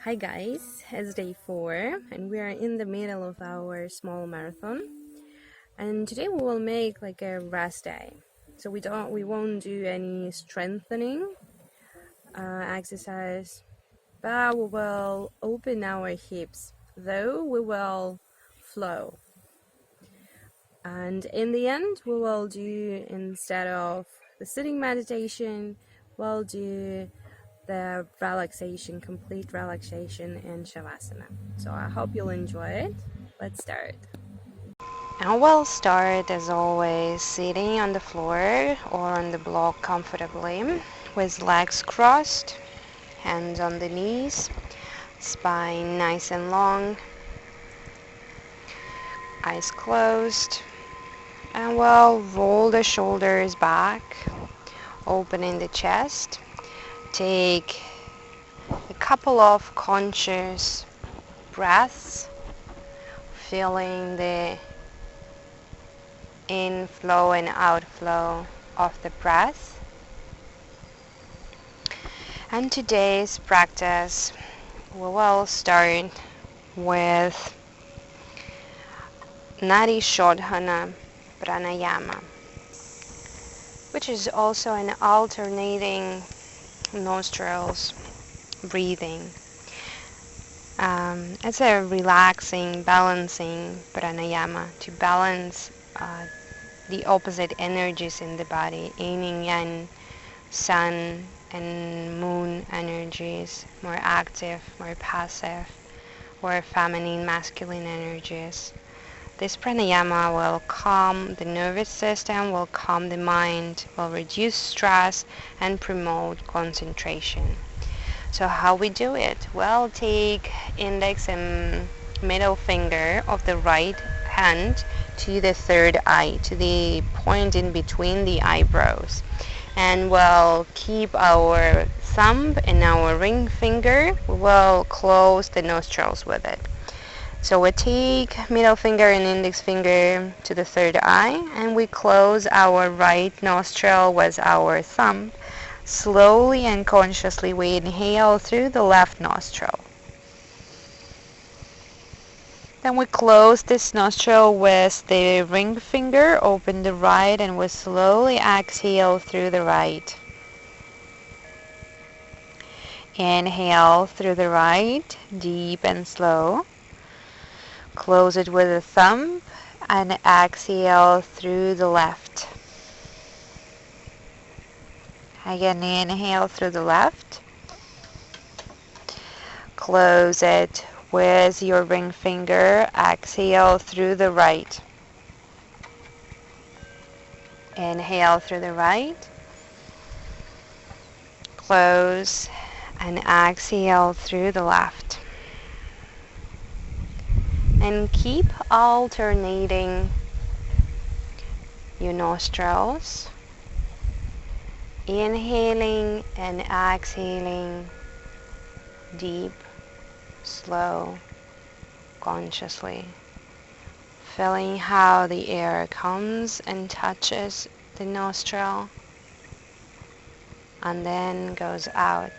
Hi guys, it's day 4 and we are in the middle of our small marathon, and today we will make like a rest day. So we won't do any strengthening exercise, but we will open our hips, though we will flow. And in the end we will do, instead of the sitting meditation, we'll do the relaxation, complete relaxation in Shavasana. So I hope you'll enjoy it. Let's start. And we'll start as always sitting on the floor or on the block comfortably with legs crossed, hands on the knees, spine nice and long, eyes closed, and we'll roll the shoulders back, opening the chest. Take a couple of conscious breaths, feeling the inflow and outflow of the breath. And today's practice, we will start with Nadi Shodhana Pranayama, which is also an alternating nostrils breathing. It's a relaxing, balancing pranayama to balance the opposite energies in the body, yin and yang, sun and moon energies, more active, more passive, or feminine, masculine energies. This pranayama will calm the nervous system, will calm the mind, will reduce stress and promote concentration. So how we do it? Well, take index and middle finger of the right hand to the third eye, to the point in between the eyebrows. And we'll keep our thumb and our ring finger, we'll close the nostrils with it. So we take middle finger and index finger to the third eye, and we close our right nostril with our thumb. Slowly and consciously we inhale through the left nostril. Then we close this nostril with the ring finger, open the right, and we slowly exhale through the right. Inhale through the right, deep and slow. Close it with the thumb and exhale through the left. Again, inhale through the left. Close it with your ring finger. Exhale through the right. Inhale through the right. Close and exhale through the left. And keep alternating your nostrils. Inhaling and exhaling, deep, slow, consciously. Feeling how the air comes and touches the nostril and then goes out.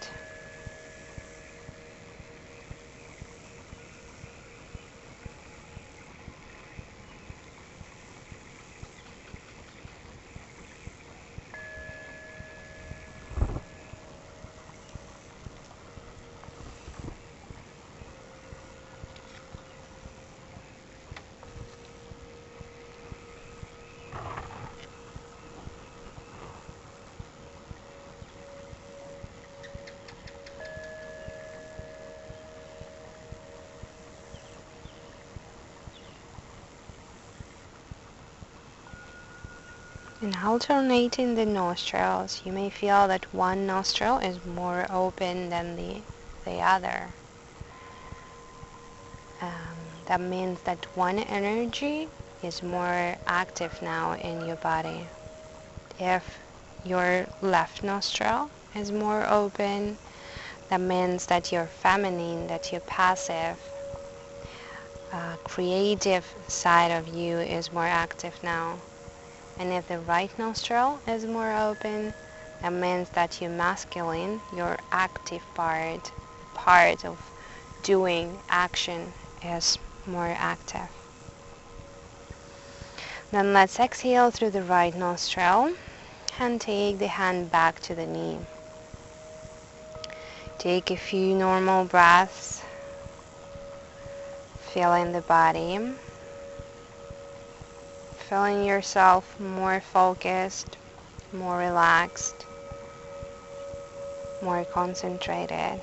And alternating the nostrils, you may feel that one nostril is more open than the other. That means that one energy is more active now in your body. If your left nostril is more open, that means that you're feminine, that you're passive, creative side of you is more active now. And if the right nostril is more open, that means that your masculine, your active part of doing action is more active. Then let's exhale through the right nostril and take the hand back to the knee. Take a few normal breaths, feeling the body, feeling yourself more focused, more relaxed, more concentrated.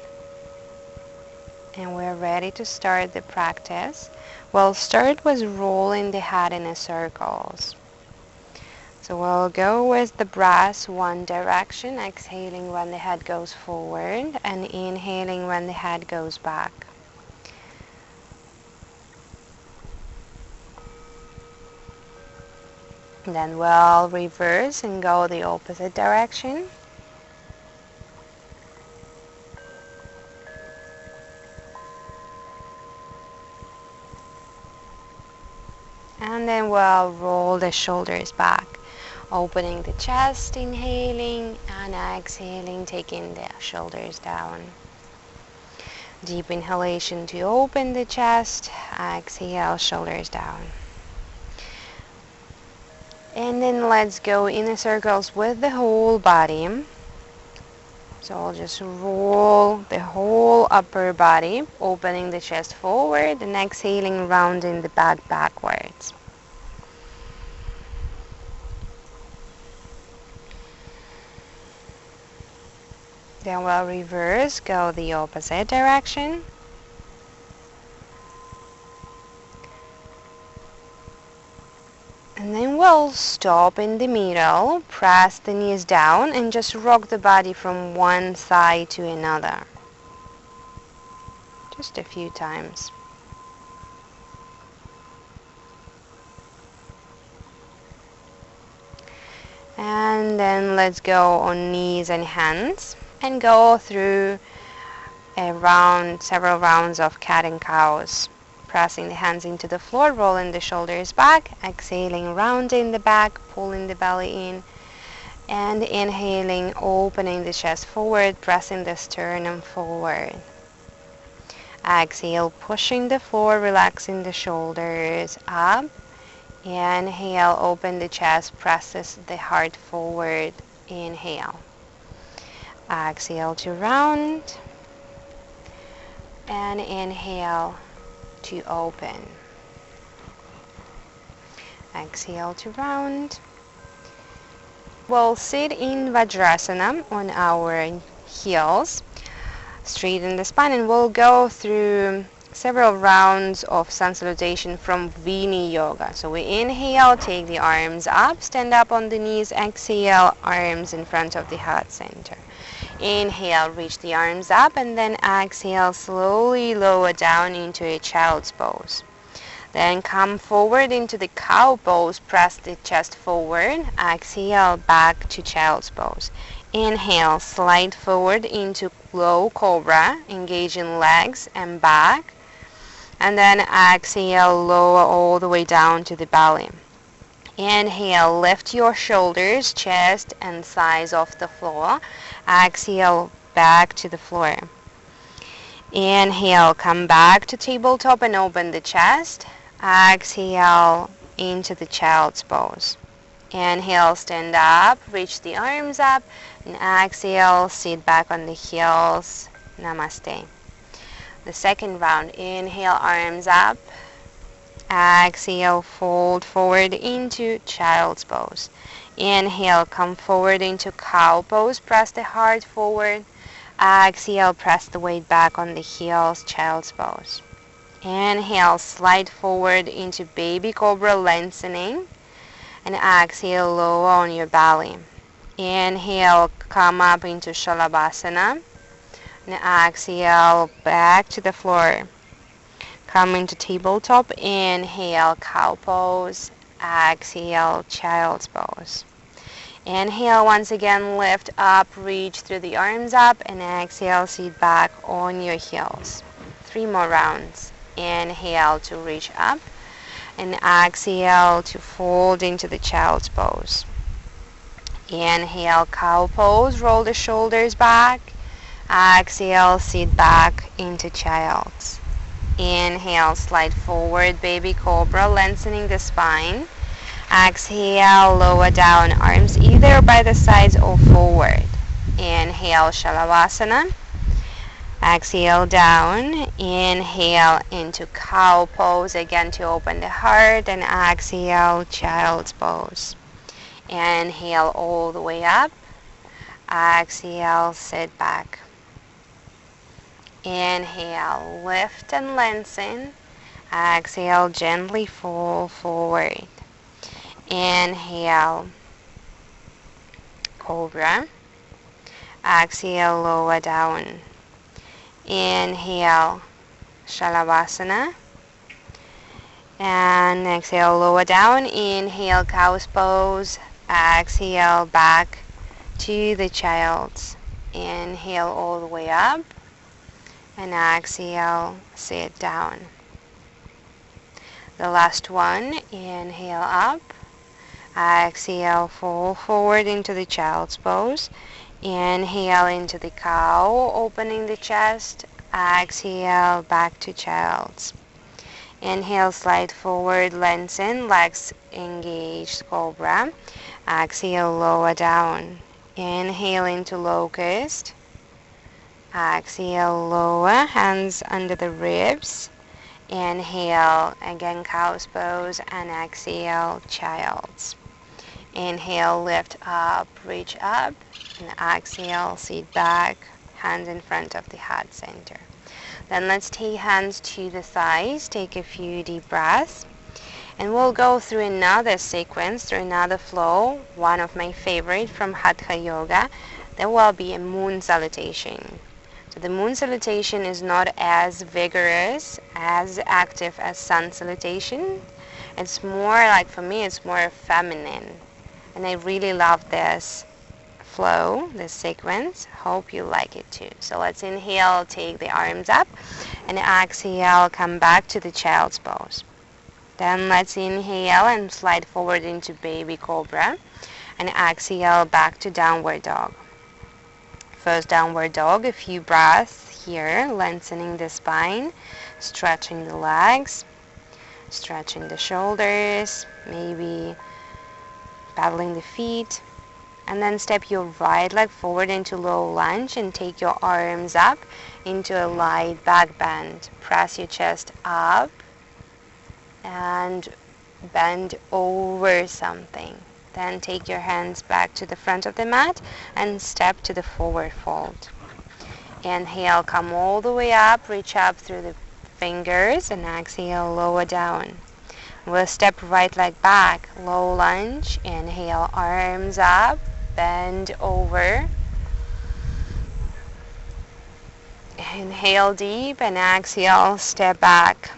And we're ready to start the practice. We'll start with rolling the head in circles. So we'll go with the breath one direction, exhaling when the head goes forward and inhaling when the head goes back. Then we'll reverse and go the opposite direction. And then we'll roll the shoulders back, opening the chest, inhaling, and exhaling, taking the shoulders down. Deep inhalation to open the chest, exhale, shoulders down. And then let's go in circles with the whole body. So I'll just roll the whole upper body, opening the chest forward and exhaling, rounding the back backwards. Then we'll reverse, go the opposite direction. And then we'll stop in the middle, press the knees down, and just rock the body from one side to another. Just a few times. And then let's go on knees and hands and go through several rounds of cat and cows. Pressing the hands into the floor, rolling the shoulders back, exhaling, rounding the back, pulling the belly in, and inhaling, opening the chest forward, pressing the sternum forward. Exhale, pushing the floor, relaxing the shoulders up. Inhale, open the chest, presses the heart forward. Inhale. Exhale to round. And inhale to open. Exhale to round. We'll sit in Vajrasana on our heels, straighten the spine, and we'll go through several rounds of sun salutation from Viniyoga. So we inhale, take the arms up, stand up on the knees, exhale, arms in front of the heart center. Inhale, reach the arms up, and then exhale, slowly lower down into a child's pose. Then come forward into the cow pose, press the chest forward, exhale, back to child's pose. Inhale, slide forward into low cobra, engaging legs and back, and then exhale, lower all the way down to the belly. Inhale, lift your shoulders, chest and thighs off the floor. Exhale, back to the floor. Inhale, come back to tabletop and open the chest. Exhale, into the child's pose. Inhale, stand up, reach the arms up, and exhale, sit back on the heels. Namaste. The second round, inhale, arms up. Exhale, fold forward into child's pose. Inhale, come forward into cow pose, press the heart forward. Exhale, press the weight back on the heels, child's pose. Inhale, slide forward into baby cobra, lengthening. And exhale, lower on your belly. Inhale, come up into Shalabhasana. And exhale, back to the floor. Come into tabletop. Inhale, cow pose. Exhale, child's pose. Inhale, once again, lift up, reach through the arms up, and exhale, sit back on your heels. 3 more rounds. Inhale to reach up, and exhale to fold into the child's pose. Inhale, cow pose, roll the shoulders back. Exhale, sit back into child's. Inhale, slide forward, baby cobra, lengthening the spine. Exhale, lower down, arms either by the sides or forward. Inhale, Shavasana. Exhale down. Inhale into cow pose again to open the heart, and exhale, child's pose. Inhale all the way up. Exhale, sit back. Inhale, lift and lengthen. Exhale, gently fall forward. Inhale, cobra. Exhale, lower down. Inhale, Shalabhasana. And exhale, lower down. Inhale, cow's pose. Exhale, back to the child's. Inhale all the way up. And exhale, sit down. The last one, inhale up. Exhale, fall forward into the child's pose. Inhale into the cow, opening the chest. Exhale, back to child's. Inhale, slide forward, lengthen, legs engaged, cobra. Exhale, lower down. Inhale into locust. Exhale, lower, hands under the ribs. Inhale, again cow's pose, and exhale, child's. Inhale, lift up, reach up, and exhale, sit back, hands in front of the heart center. Then let's take hands to the thighs, take a few deep breaths, and we'll go through another sequence, through another flow, one of my favorite from Hatha Yoga. There will be a moon salutation. So the moon salutation is not as vigorous, as active as sun salutation. It's more like, for me, it's more feminine. And I really love this flow, this sequence. Hope you like it too. So let's inhale, take the arms up, and exhale, come back to the child's pose. Then let's inhale and slide forward into baby cobra, and exhale back to downward dog. First downward dog, a few breaths here, lengthening the spine, stretching the legs, stretching the shoulders, maybe paddling the feet. And then step your right leg forward into low lunge and take your arms up into a light back bend. Press your chest up and bend over something. Then take your hands back to the front of the mat and step to the forward fold. Inhale, come all the way up, reach up through the fingers, and exhale, lower down. We'll step right leg back, low lunge. Inhale, arms up, bend over. Inhale deep and exhale, step back.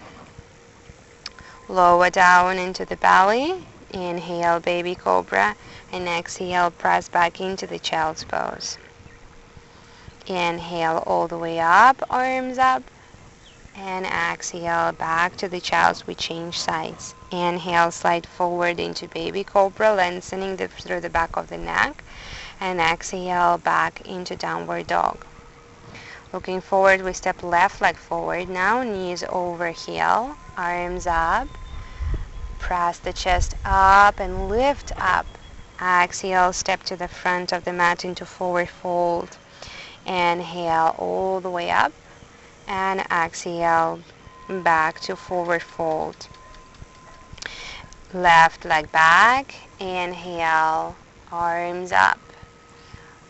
Lower down into the belly. Inhale, baby cobra, and exhale, press back into the child's pose. Inhale all the way up, arms up, and exhale back to the child's. We change sides. Inhale, slide forward into baby cobra, lengthening through the back of the neck, and exhale back into downward dog. Looking forward, we step left leg forward now, knees over heel, arms up. Press the chest up and lift up. Exhale, step to the front of the mat into forward fold. Inhale all the way up, and exhale back to forward fold. Left leg back. Inhale, arms up,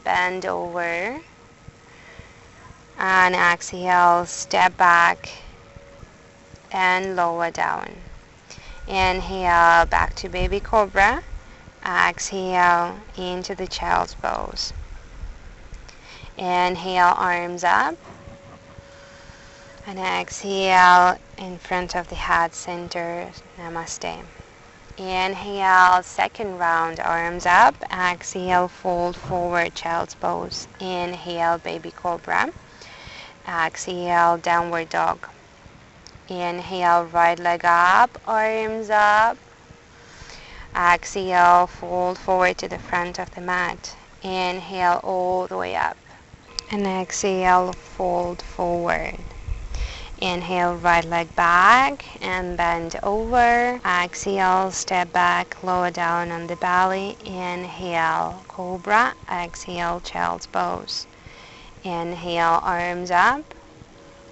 bend over, and exhale, step back and lower down. Inhale, back to baby cobra. Exhale into the child's pose. Inhale, arms up. And exhale in front of the heart center. Namaste. Inhale, second round, arms up. Exhale, fold forward, child's pose. Inhale, baby cobra. Exhale, downward dog. Inhale, right leg up, arms up. Exhale, fold forward to the front of the mat. Inhale all the way up. And exhale, fold forward. Inhale, right leg back and bend over. Exhale, step back, lower down on the belly. Inhale, cobra. Exhale, child's pose. Inhale, arms up.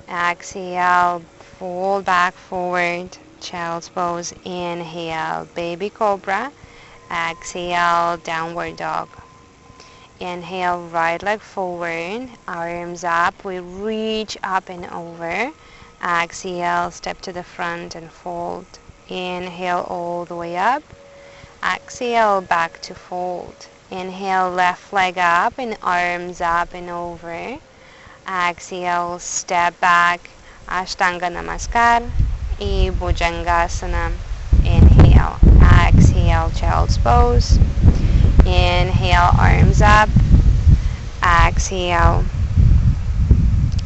Exhale, fold back forward, child's pose. Inhale, baby cobra. Exhale, downward dog. Inhale, right leg forward, arms up. We reach up and over. Exhale, step to the front and fold. Inhale all the way up. Exhale, back to fold. Inhale, left leg up and arms up and over. Exhale, step back, Ashtanga Namaskar, e Bhujangasana. Inhale, exhale, child's pose. Inhale, arms up. Exhale,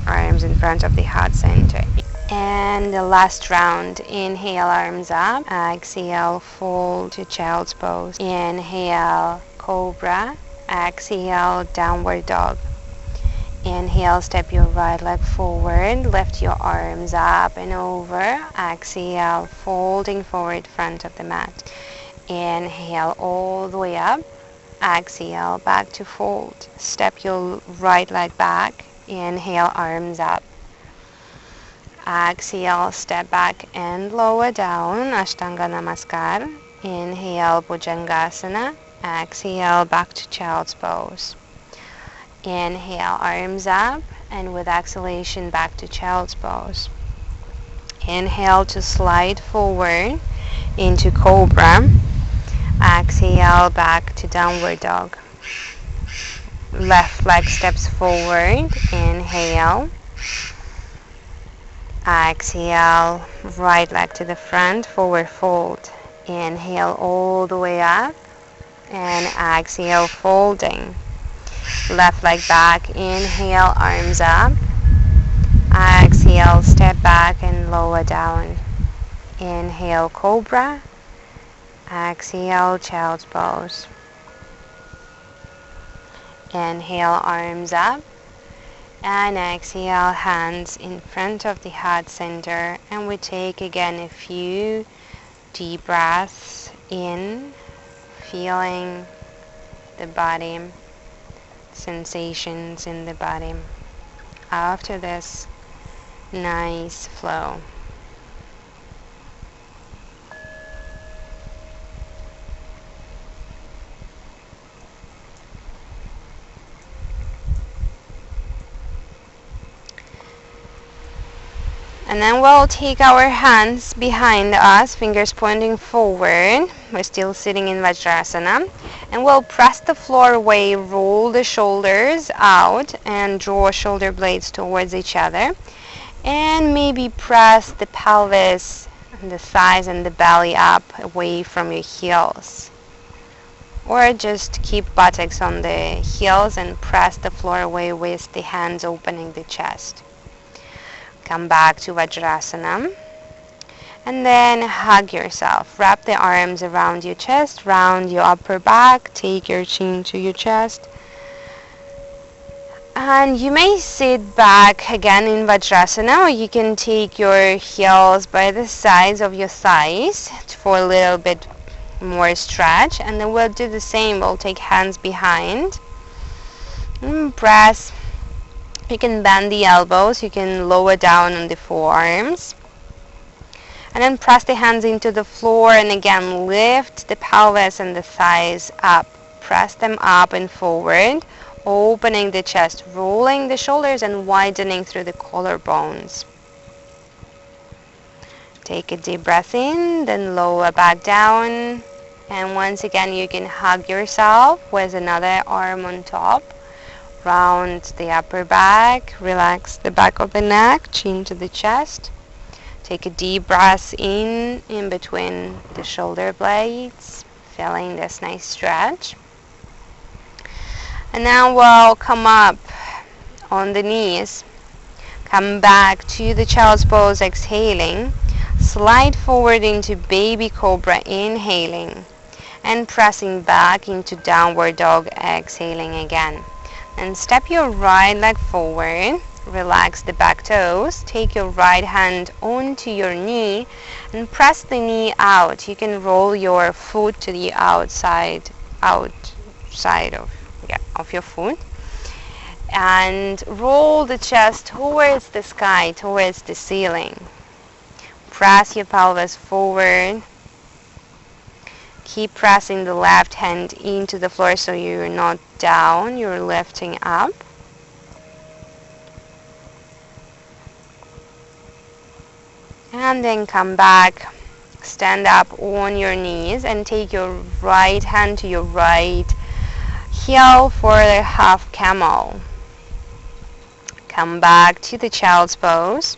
arms in front of the heart center. And the last round, inhale, arms up. Exhale, fold to child's pose. Inhale, cobra. Exhale, downward dog. Inhale, step your right leg forward, lift your arms up and over. Exhale, folding forward, front of the mat. Inhale, all the way up. Exhale, back to fold. Step your right leg back. Inhale, arms up. Exhale, step back and lower down, Ashtanga Namaskar. Inhale, Bhujangasana. Exhale, back to child's pose. Inhale, arms up, and with exhalation, back to child's pose. Inhale to slide forward into cobra. Exhale, back to downward dog. Left leg steps forward. Inhale. Exhale, right leg to the front, forward fold. Inhale all the way up, and exhale, folding. Left leg back, inhale, arms up. Exhale, step back and lower down. Inhale, cobra. Exhale, child's pose. Inhale, arms up. And exhale, hands in front of the heart center. And we take again a few deep breaths in, feeling the body, sensations in the body. After this nice flow. And then we'll take our hands behind us, fingers pointing forward. We're still sitting in Vajrasana. And we'll press the floor away, roll the shoulders out, and draw shoulder blades towards each other. And maybe press the pelvis, and the thighs and the belly up away from your heels. Or just keep buttocks on the heels and press the floor away with the hands opening the chest. Come back to Vajrasana. And then hug yourself. Wrap the arms around your chest, round your upper back, take your chin to your chest. And you may sit back again in Vajrasana, or you can take your heels by the sides of your thighs for a little bit more stretch. And then we'll do the same. We'll take hands behind and press. You can bend the elbows, you can lower down on the forearms. And then press the hands into the floor and again lift the pelvis and the thighs up. Press them up and forward, opening the chest, rolling the shoulders and widening through the collarbones. Take a deep breath in, then lower back down. And once again you can hug yourself with another arm on top. Round the upper back, relax the back of the neck, chin to the chest. Take a deep breath in between the shoulder blades, feeling this nice stretch. And now we'll come up on the knees. Come back to the child's pose, exhaling. Slide forward into baby cobra, inhaling. And pressing back into downward dog, exhaling again. And step your right leg forward. Relax the back toes. Take your right hand onto your knee and press the knee out. You can roll your foot to the outside of your foot. And roll the chest towards the sky, towards the ceiling. Press your pelvis forward. Keep pressing the left hand into the floor so you're not down, you're lifting up. And then come back, stand up on your knees and take your right hand to your right heel for the half camel. Come back to the child's pose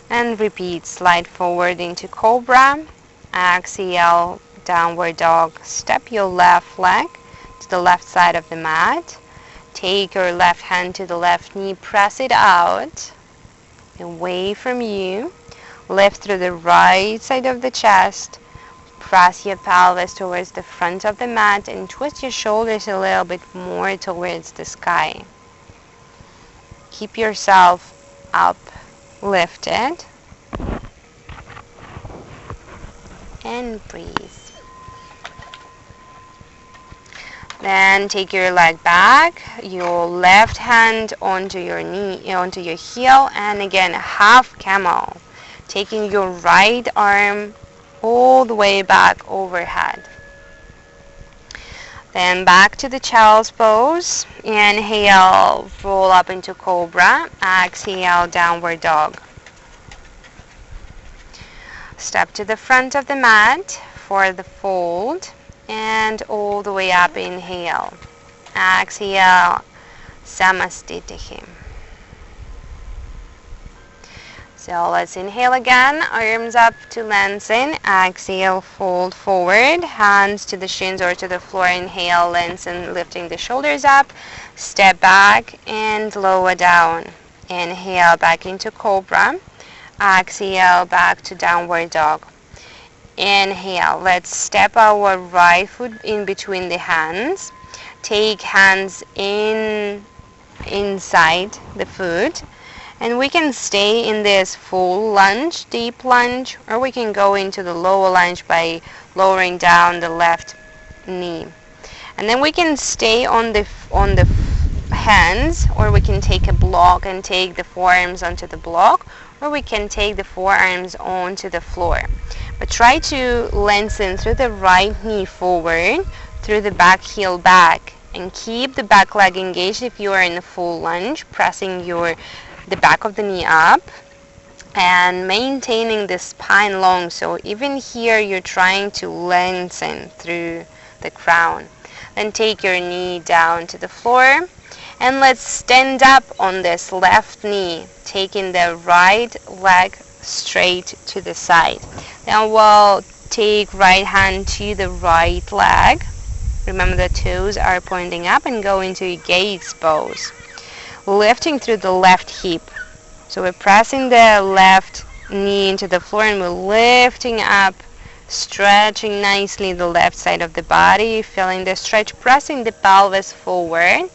and repeat. Slide forward into cobra. Exhale, downward dog. Step your left leg to the left side of the mat. Take your left hand to the left knee. Press it out, away from you. Lift through the right side of the chest. Press your pelvis towards the front of the mat and twist your shoulders a little bit more towards the sky. Keep yourself up, lifted, and breathe. Then take your leg back, your left hand onto your knee, onto your heel, and again half camel. Taking your right arm all the way back overhead. Then back to the child's pose. Inhale, roll up into cobra. Exhale, downward dog. Step to the front of the mat for the fold. And all the way up, inhale. Exhale, Samastitihi. So let's inhale again, arms up to lengthen. Exhale, fold forward, hands to the shins or to the floor. Inhale, lengthen, lifting the shoulders up. Step back and lower down. Inhale, back into cobra. Exhale, back to downward dog. Inhale, let's step our right foot in between the hands. Take hands inside the foot. And we can stay in this full lunge, deep lunge, or we can go into the lower lunge by lowering down the left knee. And then we can stay on the hands, or we can take a block and take the forearms onto the block, or we can take the forearms onto the floor. But try to lengthen through the right knee forward, through the back heel back, and keep the back leg engaged if you are in a full lunge, pressing the back of the knee up and maintaining the spine long. So even here you're trying to lengthen through the crown. Then take your knee down to the floor and let's stand up on this left knee, taking the right leg straight to the side. Now we'll take right hand to the right leg. Remember the toes are pointing up and go into a gaze pose. Lifting through the left hip. So we're pressing the left knee into the floor and we're lifting up, stretching nicely the left side of the body, feeling the stretch, pressing the pelvis forward.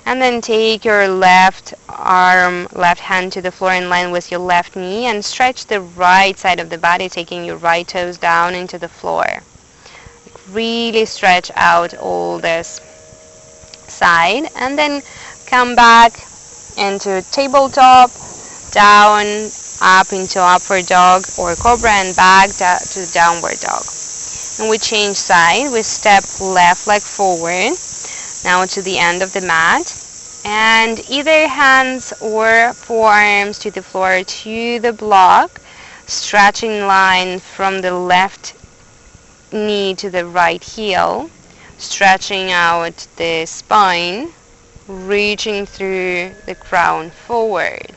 And then take your left hand to the floor in line with your left knee and stretch the right side of the body, taking your right toes down into the floor. Really stretch out all this side and then come back into tabletop, down, up into upward dog or cobra, and back to downward dog. And we change side. We step left leg forward, now to the end of the mat, and either hands or forearms to the floor, to the block, stretching line from the left knee to the right heel, stretching out the spine, reaching through the crown forward,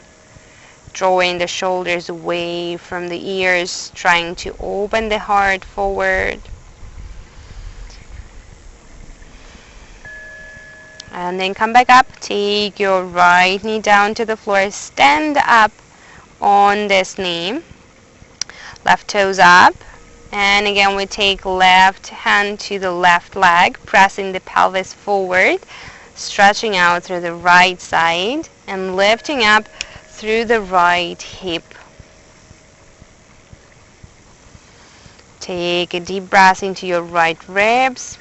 drawing the shoulders away from the ears, trying to open the heart forward. And then come back up, take your right knee down to the floor, stand up on this knee, left toes up, and again we take left hand to the left leg, pressing the pelvis forward, stretching out through the right side and lifting up through the right hip. Take a deep breath into your right ribs.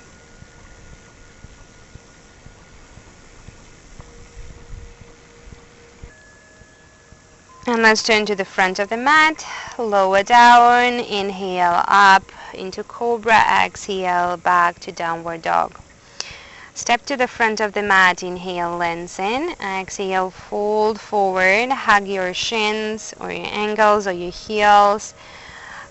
And let's turn to the front of the mat. Lower down, inhale up into Cobra, exhale back to Downward Dog. Step to the front of the mat, inhale, lengthen, exhale, fold forward, hug your shins or your ankles or your heels.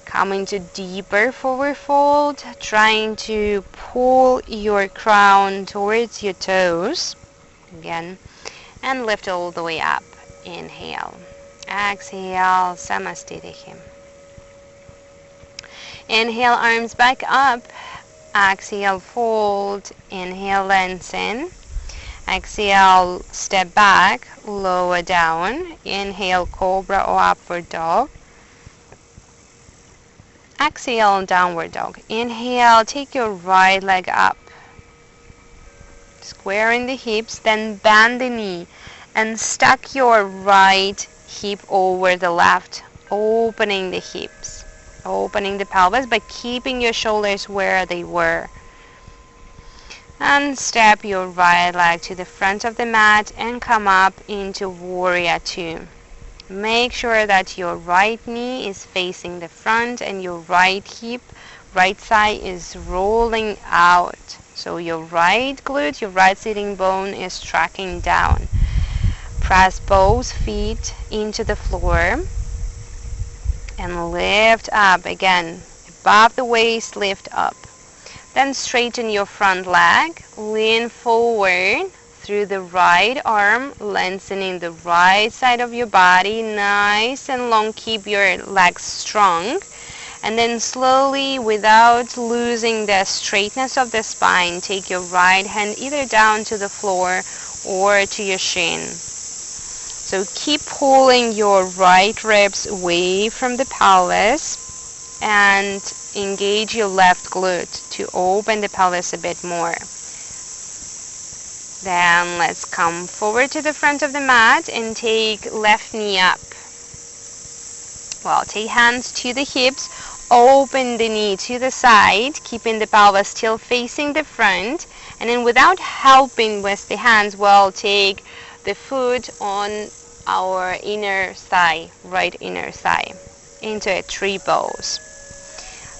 Come into deeper forward fold, trying to pull your crown towards your toes, again, and lift all the way up. Inhale. Exhale, Samastitihi. Inhale, arms back up. Exhale, fold. Inhale, lengthen. Exhale, step back, lower down. Inhale, Cobra or Upward Dog. Exhale, Downward Dog. Inhale, take your right leg up. Squaring the hips, then bend the knee and stack your right hip over the left, opening the hips, opening the pelvis, but keeping your shoulders where they were. And step your right leg to the front of the mat and come up into Warrior Two. Make sure that your right knee is facing the front and your right hip, right thigh is rolling out. So your right glute, your right sitting bone is tracking down. Press both feet into the floor and lift up again. Above the waist, lift up. Then straighten your front leg, lean forward through the right arm, lengthening the right side of your body, nice and long. Keep your legs strong. And then slowly, without losing the straightness of the spine, take your right hand either down to the floor or to your shin. So keep pulling your right ribs away from the pelvis and engage your left glute to open the pelvis a bit more. Then let's come forward to the front of the mat and take left knee up. Well, take hands to the hips, open the knee to the side, keeping the pelvis still facing the front. And then without helping with the hands, we'll take the foot on our inner thigh, right inner thigh, into a tree pose.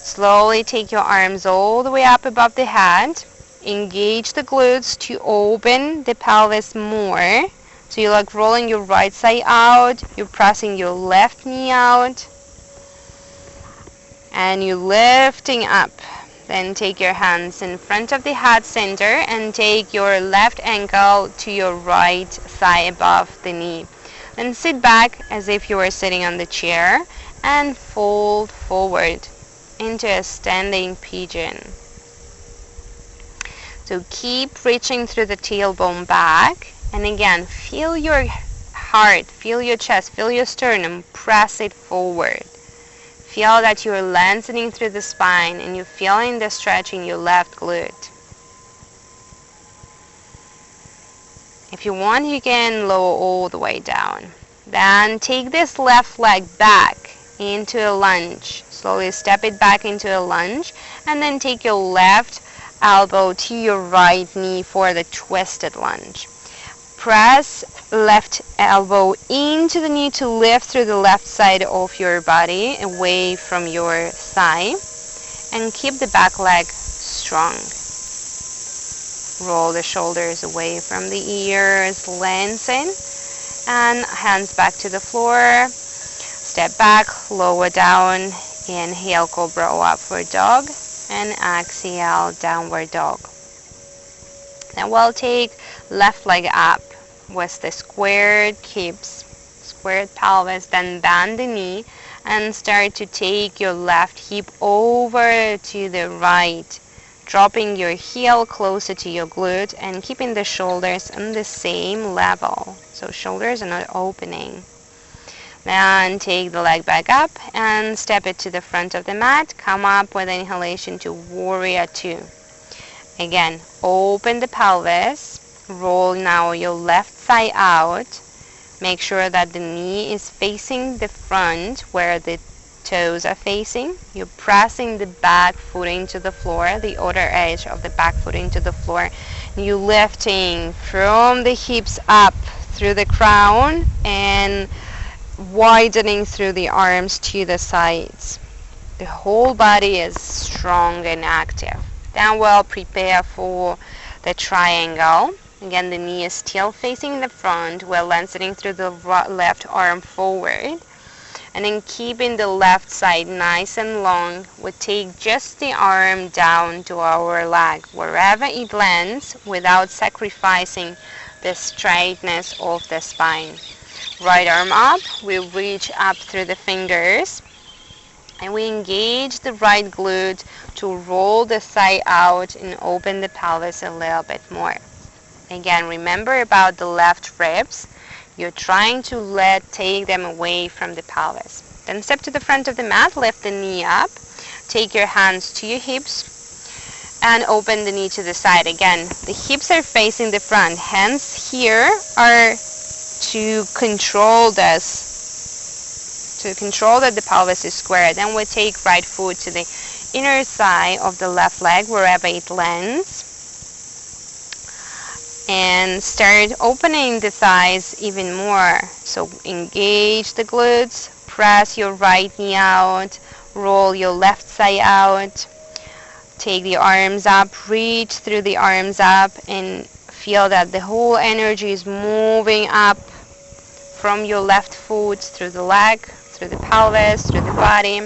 Slowly take your arms all the way up above the head. Engage the glutes to open the pelvis more. So you're like rolling your right side out, you're pressing your left knee out, and you're lifting up. Then take your hands in front of the heart center and take your left ankle to your right thigh above the knee. Then sit back as if you were sitting on the chair and fold forward into a standing pigeon. So keep reaching through the tailbone back. And again, feel your heart, feel your chest, feel your sternum, press it forward. Feel that you're lengthening through the spine and you're feeling the stretch in your left glute. If you want, you can lower all the way down. Then take this left leg back into a lunge. Slowly step it back into a lunge. And then take your left elbow to your right knee for the twisted lunge. Press left elbow into the knee to lift through the left side of your body away from your thigh. And keep the back leg strong. Roll the shoulders away from the ears, lengthen, and hands back to the floor. Step back, lower down, inhale, Cobra or Upward Dog, and exhale, Downward Dog. Then we'll take left leg up with the squared hips, squared pelvis, then bend the knee and start to take your left hip over to the right, dropping your heel closer to your glute and keeping the shoulders on the same level. So shoulders are not opening. Then take the leg back up and step it to the front of the mat. Come up with inhalation to Warrior Two. Again, open the pelvis, Roll now your left thigh out. Make sure that the knee is facing the front where the toes are facing. You're pressing the back foot into the floor, the outer edge of the back foot into the floor. You're lifting from the hips up through the crown and widening through the arms to the sides. The whole body is strong and active. Then we'll prepare for the triangle. Again, the knee is still facing the front. We're lengthening through the left arm forward. And then keeping the left side nice and long, we take just the arm down to our leg, wherever it lands, without sacrificing the straightness of the spine. Right arm up, we reach up through the fingers, and we engage the right glute to roll the thigh out and open the pelvis a little bit more. Again, remember about the left ribs. You're trying to take them away from the pelvis. Then step to the front of the mat, lift the knee up, take your hands to your hips, and open the knee to the side. Again, the hips are facing the front. Hands here are to control this, to control that the pelvis is square. Then we take right foot to the inner thigh of the left leg, wherever it lands. And start opening the thighs even more. So engage the glutes, press your right knee out, roll your left thigh out, take the arms up, reach through the arms up, and feel that the whole energy is moving up from your left foot through the leg, through the pelvis, through the body.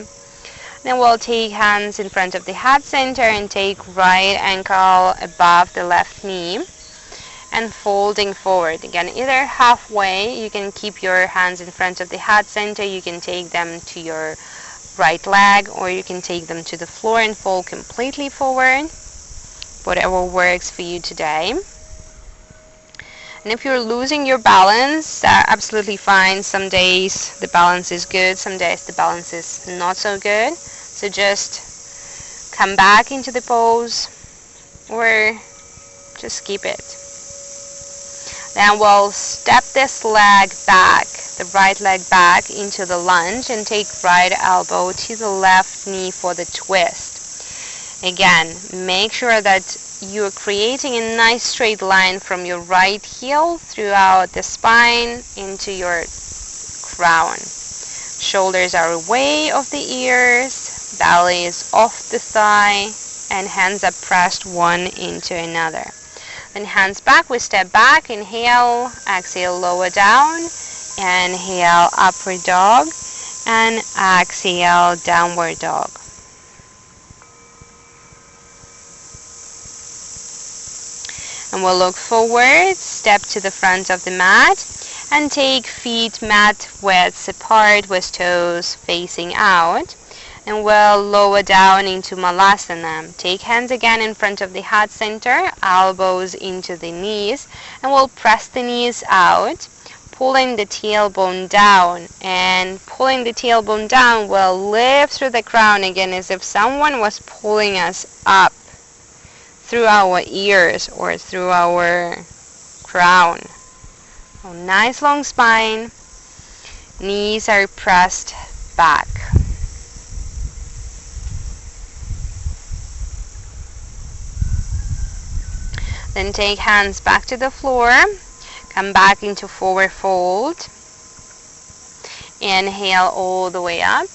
Then we'll take hands in front of the heart center and take right ankle above the left knee. And folding forward. Again, either halfway, you can keep your hands in front of the heart center, you can take them to your right leg, or you can take them to the floor and fold completely forward. Whatever works for you today. And if you're losing your balance, that's absolutely fine. Some days the balance is good, some days the balance is not so good. So just come back into the pose, or just keep it. Then we'll step this leg back, the right leg back into the lunge, and take right elbow to the left knee for the twist. Again, make sure that you're creating a nice straight line from your right heel throughout the spine into your crown. Shoulders are away of the ears, belly is off the thigh, and hands are pressed one into another. Then hands back, we step back, inhale, exhale, lower down, inhale, upward dog, and exhale, downward dog. And we'll look forward, step to the front of the mat, and take feet mat width apart with toes facing out. And we'll lower down into Malasana. Take hands again in front of the heart center, elbows into the knees, and we'll press the knees out, pulling the tailbone down. And pulling the tailbone down, we'll lift through the crown again as if someone was pulling us up through our ears or through our crown. So nice long spine, knees are pressed back. Then take hands back to the floor, come back into forward fold. Inhale all the way up.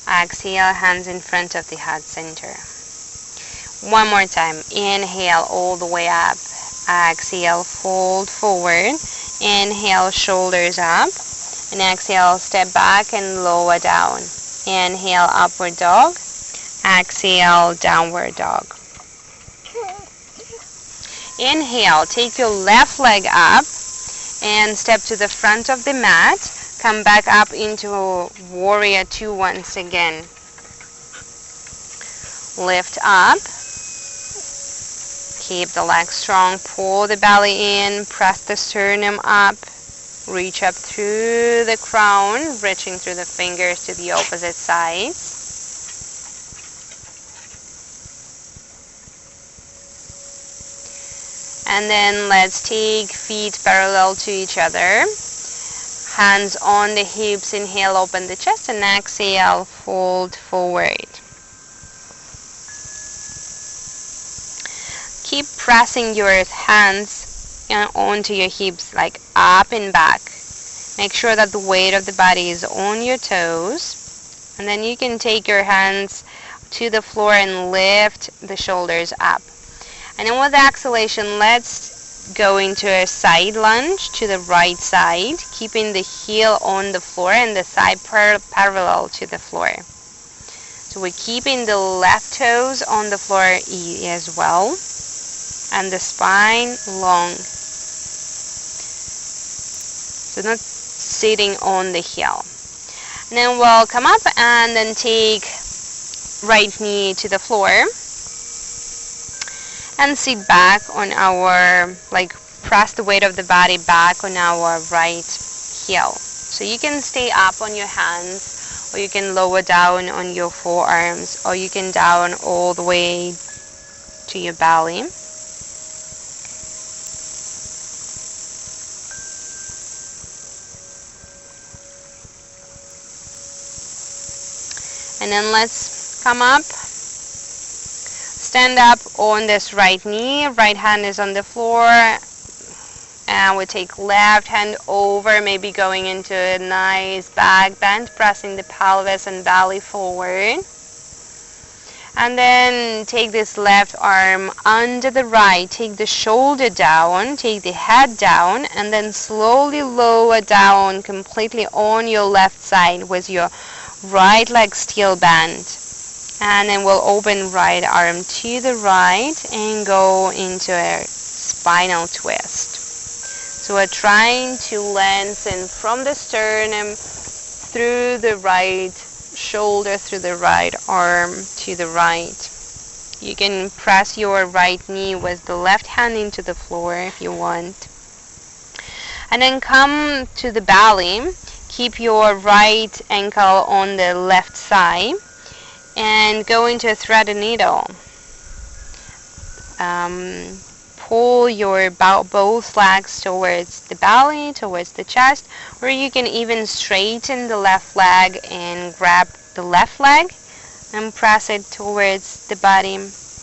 Exhale, hands in front of the heart center. One more time. Inhale all the way up. Exhale, fold forward. Inhale, shoulders up. And exhale, step back and lower down. Inhale, upward dog. Exhale, downward dog. Inhale, take your left leg up and step to the front of the mat. Come back up into Warrior 2 once again. Lift up. Keep the legs strong. Pull the belly in. Press the sternum up. Reach up through the crown, reaching through the fingers to the opposite sides. And then let's take feet parallel to each other. Hands on the hips. Inhale, open the chest, and exhale, fold forward. Keep pressing your hands onto your hips, like up and back. Make sure that the weight of the body is on your toes. And then you can take your hands to the floor and lift the shoulders up. And then with the exhalation, let's go into a side lunge to the right side, keeping the heel on the floor and the thigh parallel to the floor. So we're keeping the left toes on the floor as well, and the spine long. So not sitting on the heel. And then we'll come up and then take right knee to the floor and sit back on our, like press the weight of the body back on our right heel. So you can stay up on your hands, or you can lower down on your forearms, or you can down all the way to your belly. And then let's come up. Stand up on this right knee. Right hand is on the floor. And we take left hand over, maybe going into a nice back bend, pressing the pelvis and belly forward. And then take this left arm under the right. Take the shoulder down, take the head down, and then slowly lower down completely on your left side with your right leg still bent. And then we'll open right arm to the right and go into a spinal twist. So we're trying to lengthen from the sternum through the right shoulder, through the right arm to the right. You can press your right knee with the left hand into the floor if you want. And then come to the belly. Keep your right ankle on the left side and go into a threaded needle. Pull your both legs towards the belly, towards the chest, or you can even straighten the left leg and grab the left leg and press it towards the body.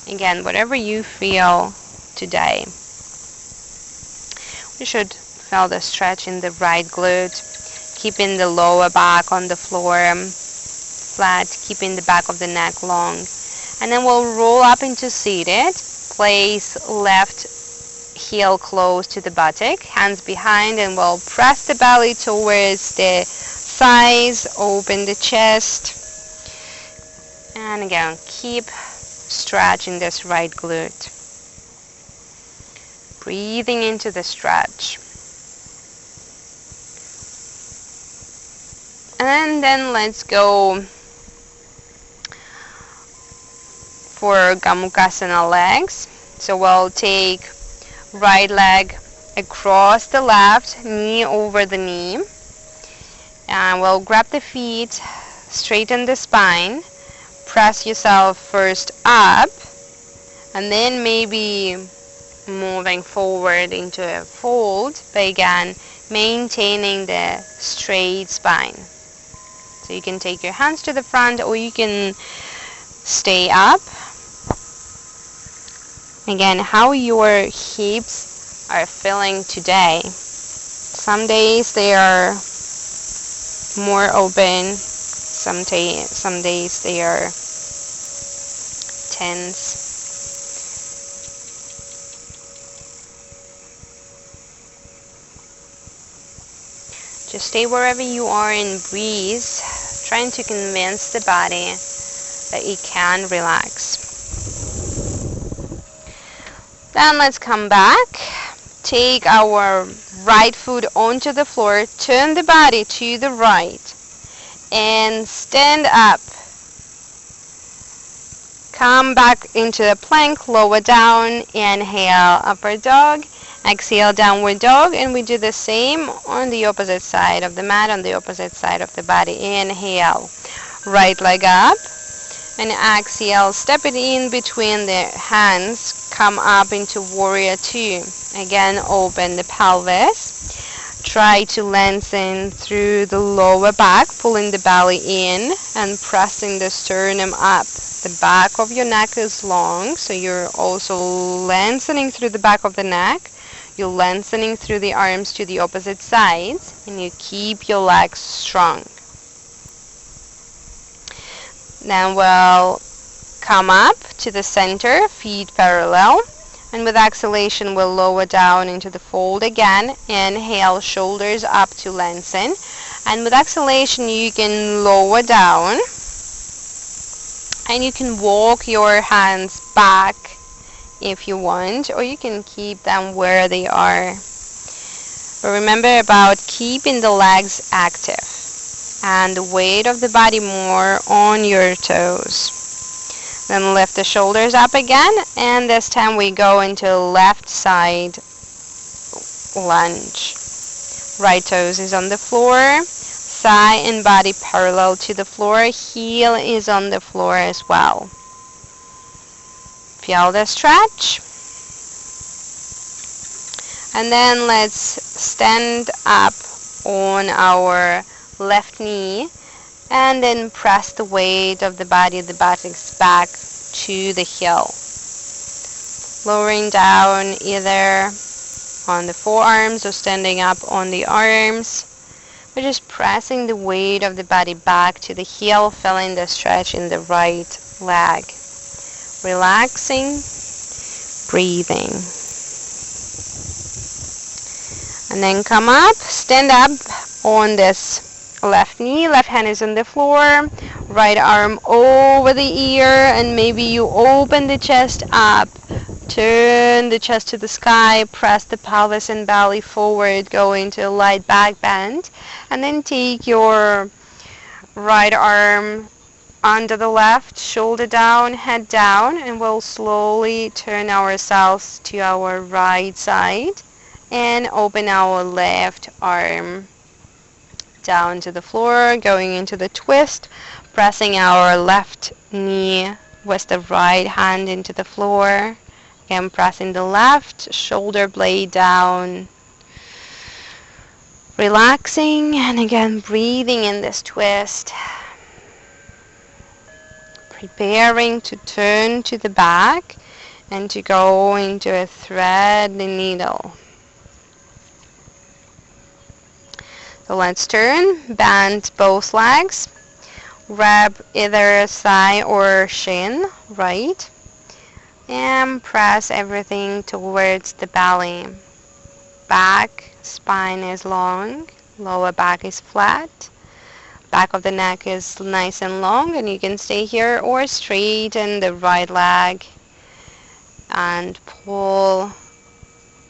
Again, whatever you feel today. We should feel the stretch in the right glute, keeping the lower back on the floor flat, keeping the back of the neck long. And then we'll roll up into seated. Place left heel close to the buttock, hands behind, and we'll press the belly towards the thighs, open the chest. And again, keep stretching this right glute. Breathing into the stretch. And then let's go for Gomukhasana legs. So we'll take right leg across the left, knee over the knee. And we'll grab the feet, straighten the spine, press yourself first up, and then maybe moving forward into a fold, but again, maintaining the straight spine. So you can take your hands to the front, or you can stay up. Again, how your hips are feeling today. Some days they are more open, some days they are tense. Just stay wherever you are and breathe, trying to convince the body that it can relax. Then let's come back. Take our right foot onto the floor, turn the body to the right, and stand up. Come back into the plank, lower down, inhale, upward dog, exhale, downward dog, and we do the same on the opposite side of the mat, on the opposite side of the body. Inhale, right leg up, and exhale, step it in between the hands, come up into warrior two. Again, open the pelvis. Try to lengthen through the lower back, pulling the belly in and pressing the sternum up. The back of your neck is long, so you're also lengthening through the back of the neck. You're lengthening through the arms to the opposite sides, and you keep your legs strong. Then we'll come up to the center, feet parallel, and with exhalation we'll lower down into the fold again. Inhale, shoulders up to lengthen, and with exhalation you can lower down, and you can walk your hands back if you want, or you can keep them where they are. But remember about keeping the legs active and the weight of the body more on your toes. Then lift the shoulders up again, and this time we go into left side lunge. Right toes is on the floor, thigh and body parallel to the floor, heel is on the floor as well. Feel the stretch. And then let's stand up on our left knee and then press the weight of the body, the buttocks back to the heel. Lowering down either on the forearms or standing up on the arms. We're just pressing the weight of the body back to the heel, feeling the stretch in the right leg. Relaxing, breathing. And then come up, stand up on this left knee, left hand is on the floor, right arm over the ear, and maybe you open the chest up, turn the chest to the sky, press the pelvis and belly forward, go into a light back bend, and then take your right arm under the left, shoulder down, head down, and we'll slowly turn ourselves to our right side and open our left arm down to the floor, going into the twist, pressing our left knee with the right hand into the floor. Again, pressing the left shoulder blade down. Relaxing, and again, breathing in this twist. Preparing to turn to the back and to go into a thread the needle. So let's turn, bend both legs, grab either thigh or shin, right, and press everything towards the belly. Back, spine is long, lower back is flat, back of the neck is nice and long, and you can stay here or straighten the right leg and pull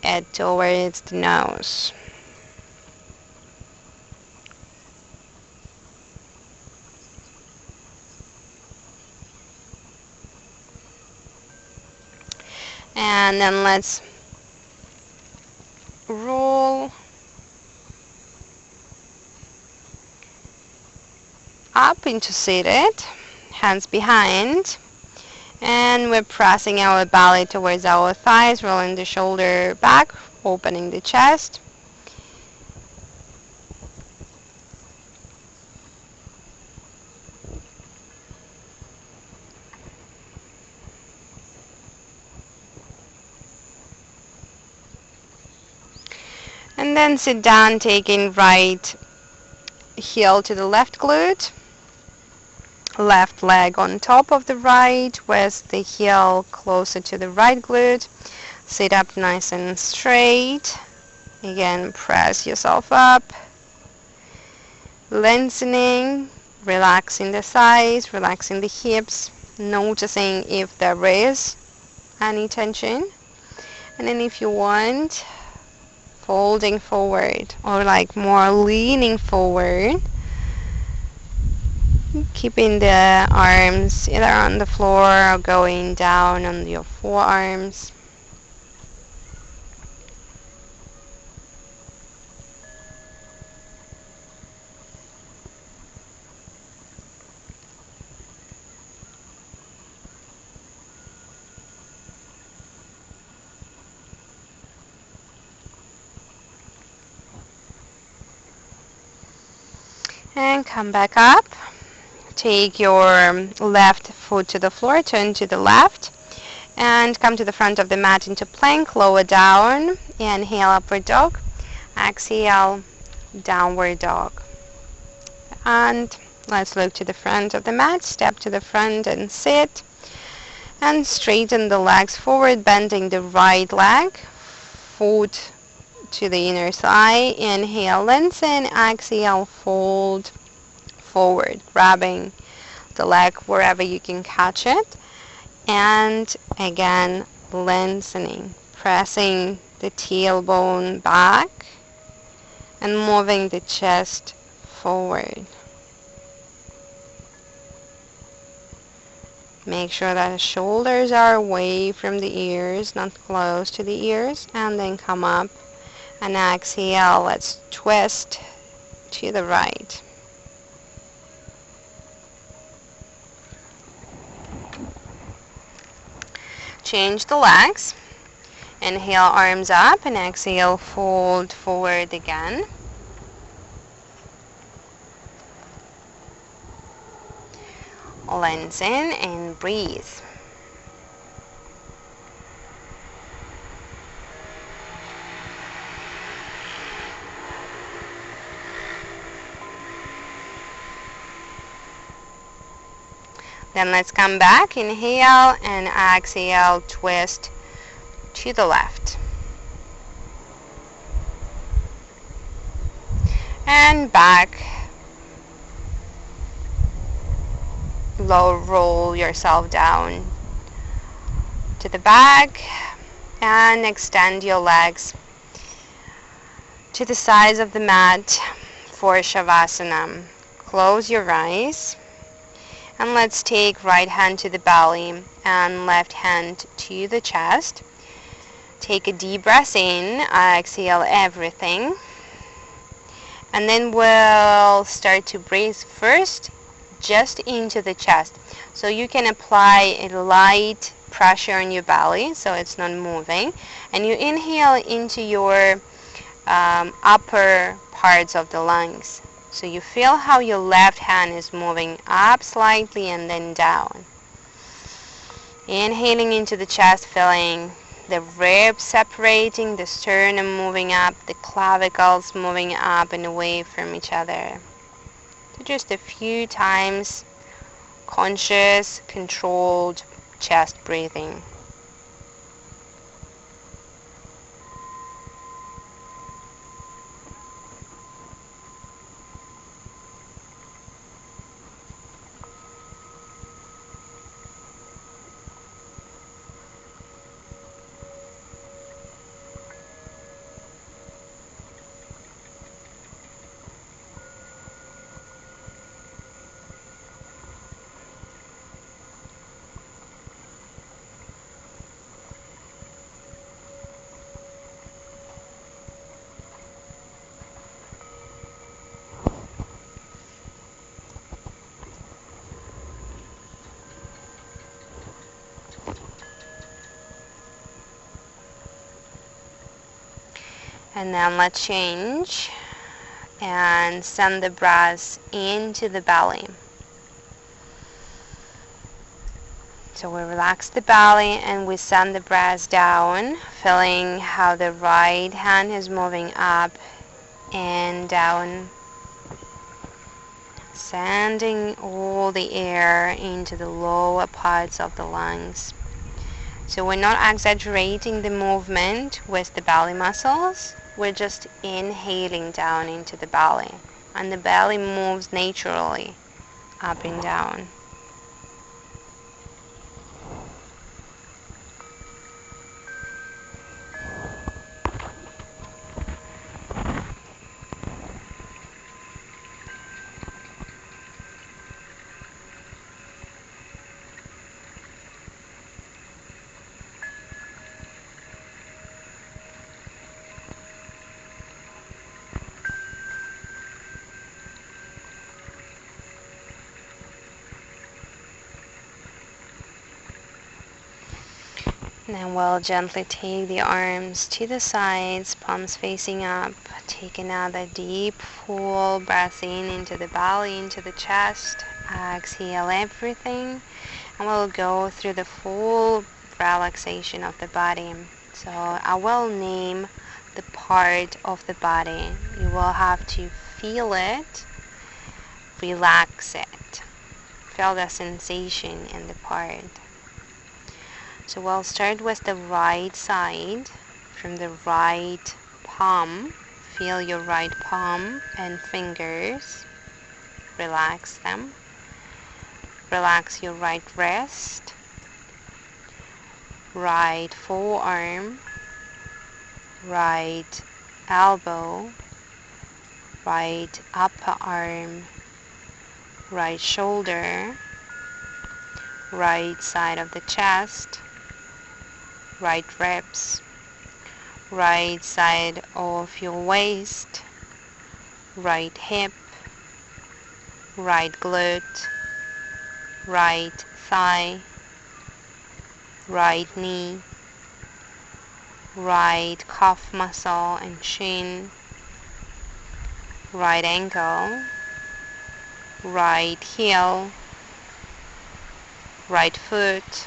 it towards the nose. And then let's roll up into seated, hands behind, and we're pressing our belly towards our thighs, rolling the shoulder back, opening the chest. And then sit down, taking right heel to the left glute, left leg on top of the right with the heel closer to the right glute. Sit up nice and straight. Again, press yourself up, lengthening, relaxing the thighs, relaxing the hips, noticing if there is any tension. And then if you want, folding forward or like more leaning forward, keeping the arms either on the floor or going down on your forearms. And come back up. Take your left foot to the floor, turn to the left, and come to the front of the mat into plank. Lower down. Inhale, upward dog. Exhale, downward dog. And let's look to the front of the mat. Step to the front and sit. And straighten the legs forward, bending the right leg. Foot to the inner thigh. Inhale, lengthen. Exhale, fold forward, grabbing the leg wherever you can catch it. And again, lengthening, pressing the tailbone back and moving the chest forward. Make sure that the shoulders are away from the ears, not close to the ears. And then come up and exhale. Let's twist to the right. Change the legs. Inhale, arms up, and exhale, fold forward again. Lengthen and breathe. Then let's come back. Inhale and exhale, twist to the left. And back. Low roll yourself down to the back and extend your legs to the sides of the mat for Shavasana. Close your eyes and let's take right hand to the belly and left hand to the chest. Take a deep breath in, exhale everything, and then we'll start to breathe first just into the chest. So you can apply a light pressure on your belly so it's not moving, and you inhale into your upper parts of the lungs. So you feel how your left hand is moving up slightly and then down. Inhaling into the chest, feeling the ribs separating, the sternum moving up, the clavicles moving up and away from each other. So just a few times, conscious, controlled chest breathing. And then let's change and send the breath into the belly. So we relax the belly and we send the breath down, feeling how the right hand is moving up and down, sending all the air into the lower parts of the lungs. So we're not exaggerating the movement with the belly muscles. We're just inhaling down into the belly, and the belly moves naturally up and down. Then we'll gently take the arms to the sides, palms facing up, Take another deep, full breath in into the belly, into the chest. Exhale everything, and we'll go through the full relaxation of the body. So I will name the part of the body. You will have to feel it, relax it. Feel the sensation in the part. So we'll start with the right side, from the right palm. Feel your right palm and fingers. Relax them. Relax your right wrist, right forearm, right elbow, right upper arm, right shoulder, right side of the chest, right ribs, right side of your waist, right hip, right glute, right thigh, right knee, right calf muscle and shin, right ankle, right heel, right foot,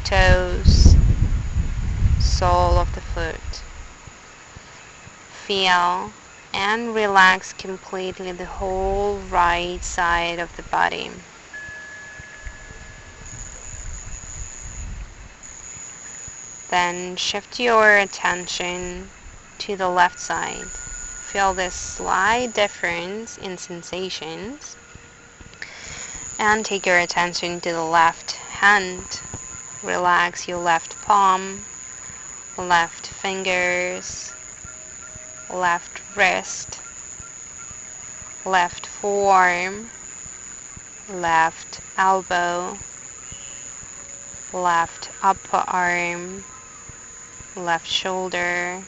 toes, sole of the foot. Feel and relax completely the whole right side of the body. Then shift your attention to the left side. Feel this slight difference in sensations. And take your attention to the left hand. Relax your left palm, left fingers, left wrist, left forearm, left elbow, left upper arm, left shoulder,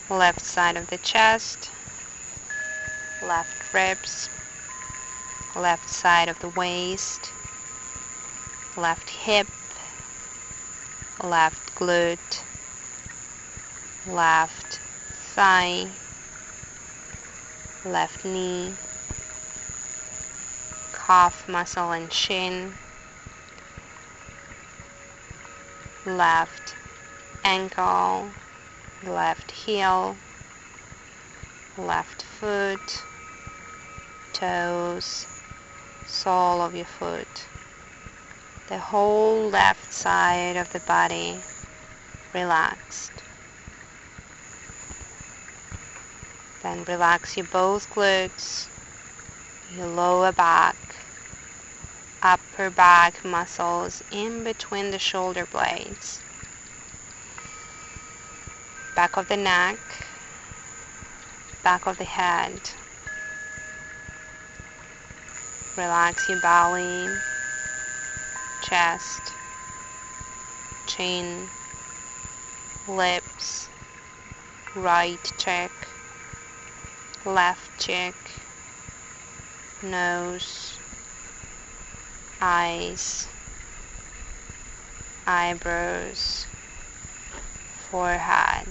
left side of the chest, left ribs, left side of the waist, left hip, left glute, left thigh, left knee, calf muscle and shin, left ankle, left heel, left foot, toes, sole of your foot. The whole left side of the body relaxed. Then relax your both glutes, your lower back, upper back muscles in between the shoulder blades, back of the neck, back of the head. Relax your belly, chest, chin, lips, right cheek, left cheek, nose, eyes, eyebrows, forehead.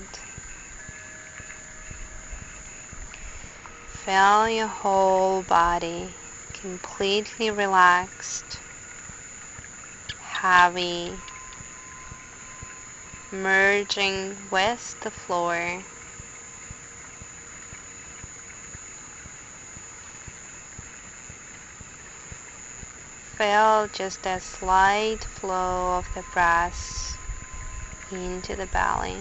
Feel your whole body completely relaxed, heavy, merging with the floor. Feel just a slight flow of the breath into the belly.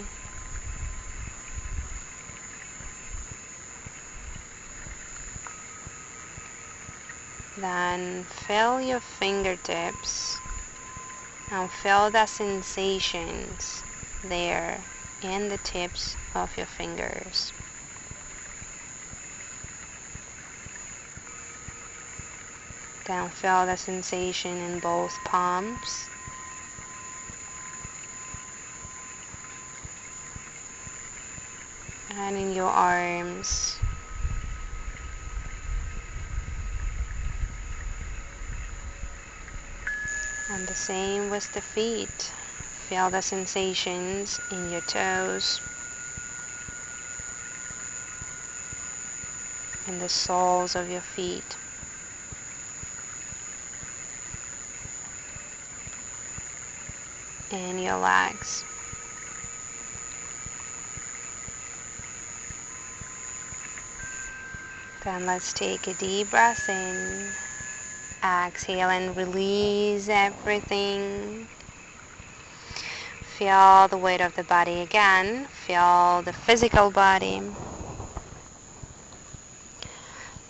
Then feel your fingertips and feel the sensations there in the tips of your fingers. Then feel the sensation in both palms. And in your arms. And the same with the feet. Feel the sensations in your toes, and the soles of your feet. And your legs. Then let's take a deep breath in. Exhale and release everything. Feel the weight of the body again. Feel the physical body.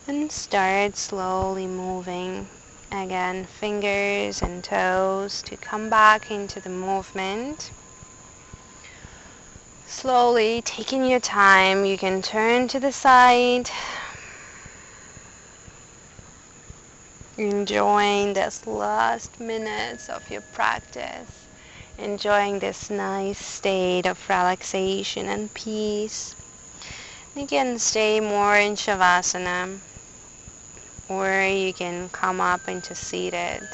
And start slowly moving. Again, fingers and toes to come back into the movement. Slowly, taking your time, you can turn to the side. Enjoying this last minutes of your practice. Enjoying this nice state of relaxation and peace. You can stay more in Shavasana, or you can come up into seated.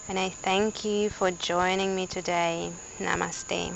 And I thank you for joining me today. Namaste.